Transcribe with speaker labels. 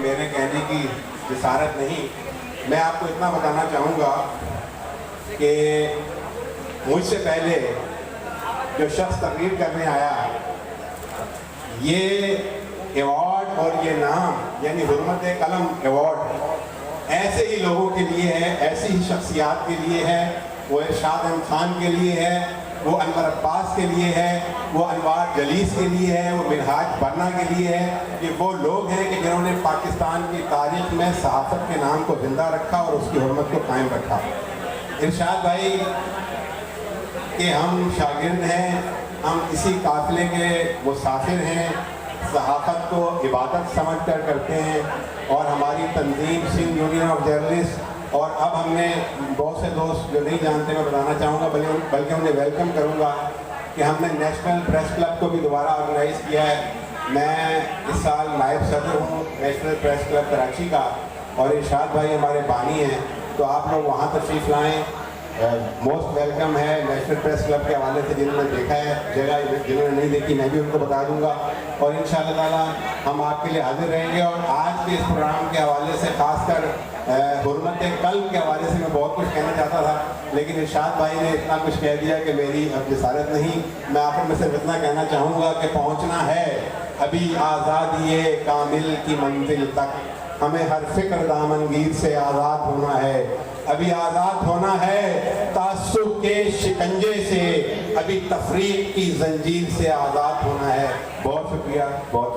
Speaker 1: میرے کہنے کی جسارت نہیں. میں آپ کو اتنا بتانا چاہوں گا کہ مجھ سے پہلے جو شخص تقریر کرنے آیا، یہ ایوارڈ اور یہ نام یعنی حرمت قلم ایوارڈ ایسے ہی لوگوں کے لیے ہے، ایسی ہی شخصیات کے لیے ہے. وہ ارشاد احمد خان کے لیے ہے، وہ انور عباس کے لیے ہے، وہ انوار جلیس کے لیے ہے، وہ منہاج برنا کے لیے ہے. یہ وہ لوگ ہیں کہ جنہوں نے پاکستان کی تاریخ میں صحافت کے نام کو زندہ رکھا اور اس کی حرمت کو قائم رکھا. ارشاد بھائی کہ ہم شاگرد ہیں، ہم اسی قافلے کے مسافر ہیں، صحافت کو عبادت سمجھ کر کرتے ہیں. اور ہماری تنظیم سندھ یونین آف جرنلسٹ، اور اب ہم نے بہت سے دوست جو نہیں جانتے میں بتانا چاہوں گا، بلکہ انہیں ویلکم کروں گا کہ ہم نے نیشنل پریس کلب کو بھی دوبارہ آرگنائز کیا ہے. میں اس سال نائب صدر ہوں نیشنل پریس کلب کراچی کا، اور ارشاد بھائی ہمارے بانی ہیں، تو آپ لوگ وہاں تشریف لائیں. موسٹ ویلکم ہے نیشنل پریس کلب کے حوالے سے. جنہوں نے دیکھا ہے جگہ، جنہوں نے نہیں دیکھی میں بھی ان کو بتا دوں گا، اور انشاءاللہ تعالیٰ ہم آپ کے لیے حاضر رہیں گے. اور آج کے اس پروگرام کے حوالے سے خاص کر حرمت قلب کے حوالے سے میں بہت کچھ کہنا چاہتا تھا، لیکن ارشاد بھائی نے اتنا کچھ کہہ دیا کہ میری اب جسارت نہیں. میں آخر میں صرف اتنا کہنا چاہوں گا کہ پہنچنا ہے ابھی آزادی کامل کی منزل تک. ہمیں ہر فکر دامنگیر سے آزاد ہونا ہے، ابھی آزاد ہونا ہے تعصب کے شکنجے سے، ابھی تفریق کی زنجیر سے آزاد ہونا ہے. بہت شکریہ. بہت